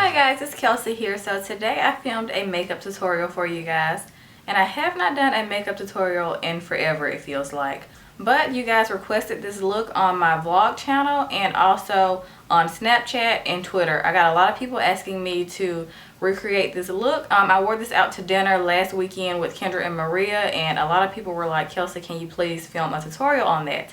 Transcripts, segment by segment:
Hi guys, it's Kelsey here. So today I filmed a makeup tutorial for you guys, and I have not done a makeup tutorial in forever, it feels like. But you guys requested this look on my vlog channel and also on Snapchat and Twitter. I got a lot of people asking me to recreate this look. I wore this out to dinner last weekend with Kendra and Maria, and a lot of people were like, Kelsey, can you please film a tutorial on that?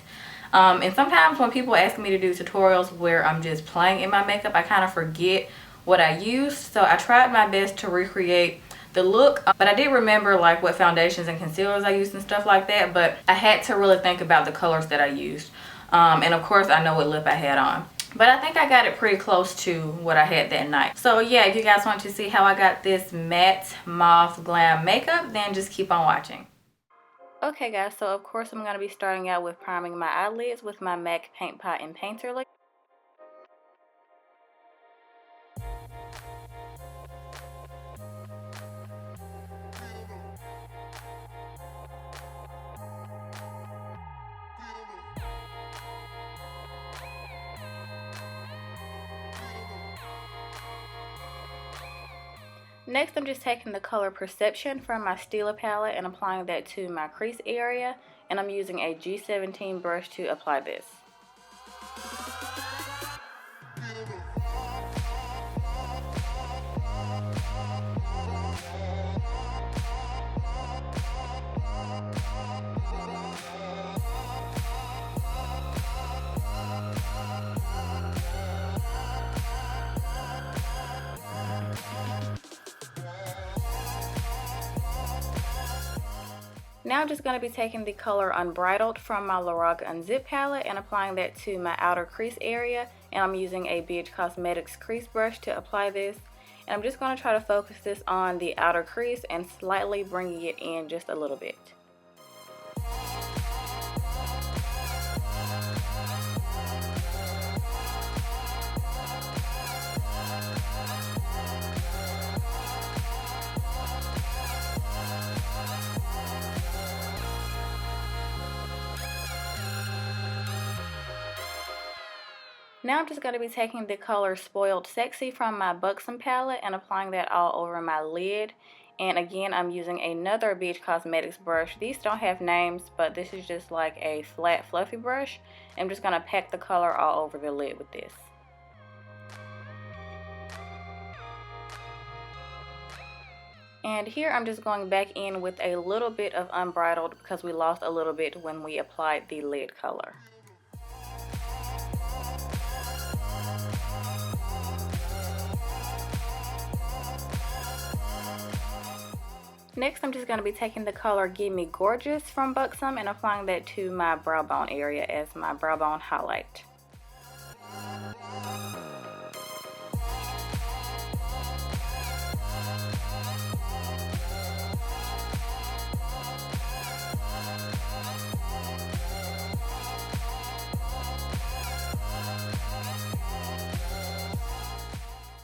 And sometimes when people ask me to do tutorials where I'm just playing in my makeup, I kind of forget what I used. So I tried my best to recreate the look, but I did remember like what foundations and concealers I used and stuff like that, but I had to really think about the colors that I used. And of course I know what lip I had on, but I think I got it pretty close to what I had that night. So yeah, if you guys want to see how I got this matte mauve glam makeup, then just keep on watching. Okay guys, so of course I'm going to be starting out with priming my eyelids with my MAC Paint Pot and Painter liquid. Next, I'm just taking the color Perception from my Stila palette and applying that to my crease area, and I'm using a G17 brush to apply this. Now I'm just going to be taking the color Unbridled from my Loreal Unzip palette and applying that to my outer crease area, and I'm using a Beige Cosmetics crease brush to apply this. And I'm just going to try to focus this on the outer crease and slightly bringing it in just a little bit. Now I'm just going to be taking the color Spoiled Sexy from my Buxom palette and applying that all over my lid. And again, I'm using another Beige Cosmetics brush. These don't have names, but this is just like a flat, fluffy brush. I'm just going to pack the color all over the lid with this. And here I'm just going back in with a little bit of Unbridled because we lost a little bit when we applied the lid color. Next, I'm just going to be taking the color Gimme Gorgeous from Buxom and applying that to my brow bone area as my brow bone highlight.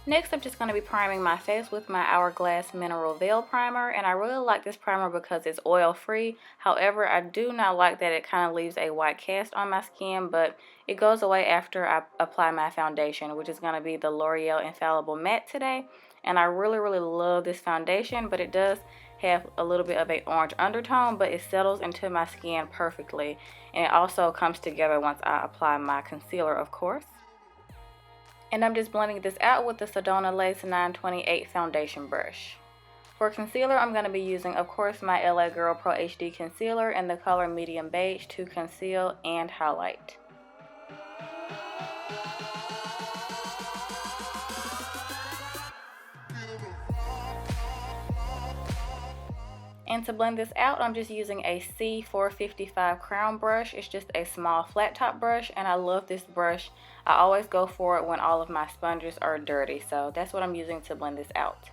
Next, I'm just going to be priming my face with my Hourglass Mineral Veil Primer, and I really like this primer because it's oil free. However, I do not like that it kind of leaves a white cast on my skin, but it goes away after I apply my foundation, which is going to be the Loreal Infallible Matte today. And I really love this foundation, but it does have a little bit of an orange undertone, but it settles into my skin perfectly, and it also comes together once I apply my concealer, of course. And I'm just blending this out with the Sedona Lace 928 foundation brush. For concealer, I'm going to be using, of course, my LA Girl Pro HD concealer in the color Medium Beige to conceal and highlight. And to blend this out, I'm just using a C455 crown brush. It's just a small flat top brush, and I love this brush. I always go for it when all of my sponges are dirty, so that's what I'm using to blend this out.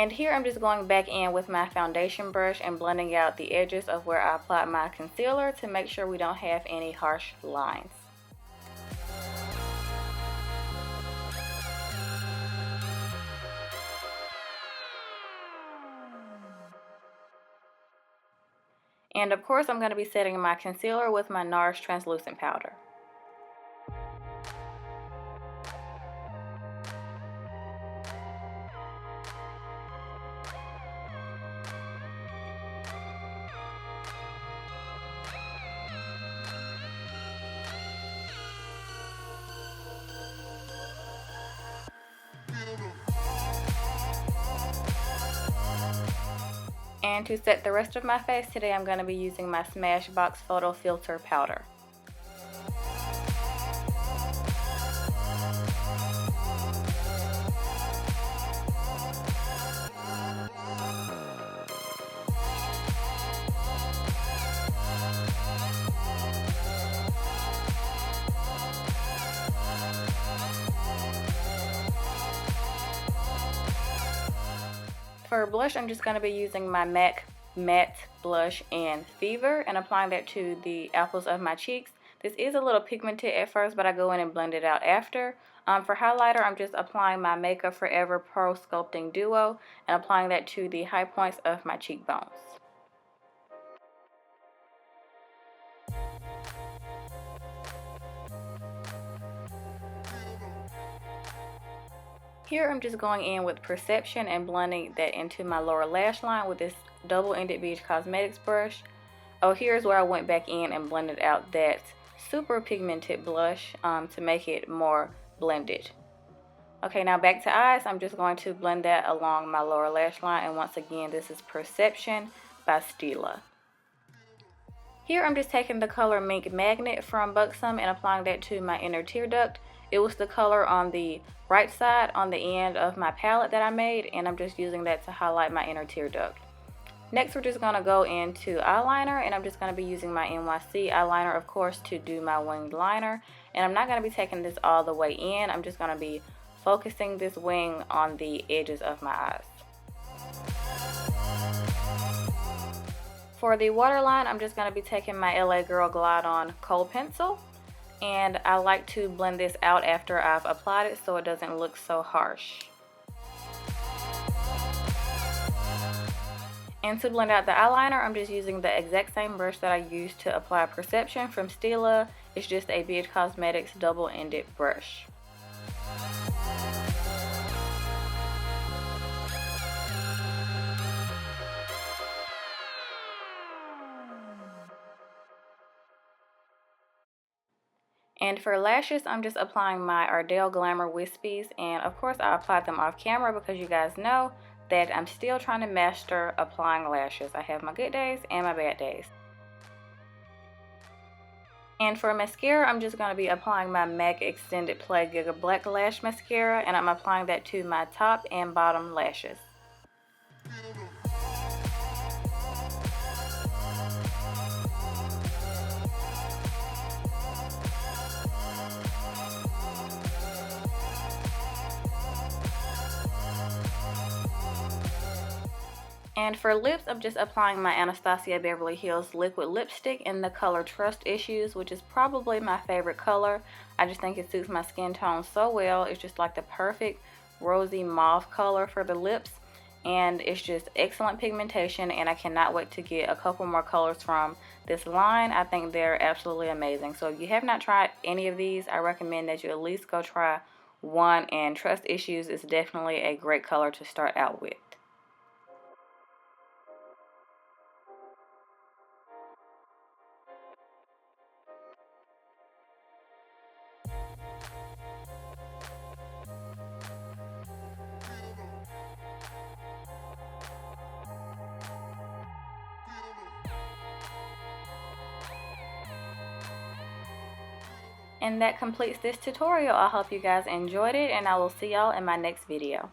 And here I'm just going back in with my foundation brush and blending out the edges of where I applied my concealer to make sure we don't have any harsh lines. And of course I'm going to be setting my concealer with my NARS translucent powder. And to set the rest of my face today, I'm going to be using my Smashbox Photo Filter Powder. For blush, I'm just going to be using my MAC Matte Blush in Fever and applying that to the apples of my cheeks. This is a little pigmented at first, but I go in and blend it out after. For highlighter, I'm just applying my Makeup Forever Pro Sculpting Duo and applying that to the high points of my cheekbones. Here I'm just going in with Perception and blending that into my lower lash line with this double-ended Beige Cosmetics brush. Oh, here's where I went back in and blended out that super pigmented blush to make it more blended. Okay, now back to eyes. I'm just going to blend that along my lower lash line, and once again, this is Perception by Stila. Here I'm just taking the color Mink Magnet from Buxom and applying that to my inner tear duct. It was the color on the right side on the end of my palette that I made, and I'm just using that to highlight my inner tear duct. Next, we're just going to go into eyeliner, and I'm just going to be using my NYC eyeliner, of course, to do my winged liner. And I'm not going to be taking this all the way in. I'm just going to be focusing this wing on the edges of my eyes. For the waterline, I'm just going to be taking my LA Girl Glide On Kohl Pencil. And I like to blend this out after I've applied it so it doesn't look so harsh. And to blend out the eyeliner, I'm just using the exact same brush that I used to apply Perception from Stila. It's just a Beige Cosmetics double-ended brush. And for lashes, I'm just applying my Ardell Glamour Wispies, and of course I applied them off camera because you guys know that I'm still trying to master applying lashes. I have my good days and my bad days. And for mascara, I'm just going to be applying my MAC Extended Play Giga Black Lash Mascara, and I'm applying that to my top and bottom lashes. And for lips, I'm just applying my Anastasia Beverly Hills liquid lipstick in the color Trust Issues, which is probably my favorite color. I just think it suits my skin tone so well. It's just like the perfect rosy mauve color for the lips, and it's just excellent pigmentation, and I cannot wait to get a couple more colors from this line. I think they're absolutely amazing. So if you have not tried any of these, I recommend that you at least go try one, and Trust Issues is definitely a great color to start out with. And that completes this tutorial. I hope you guys enjoyed it, and I will see y'all in my next video.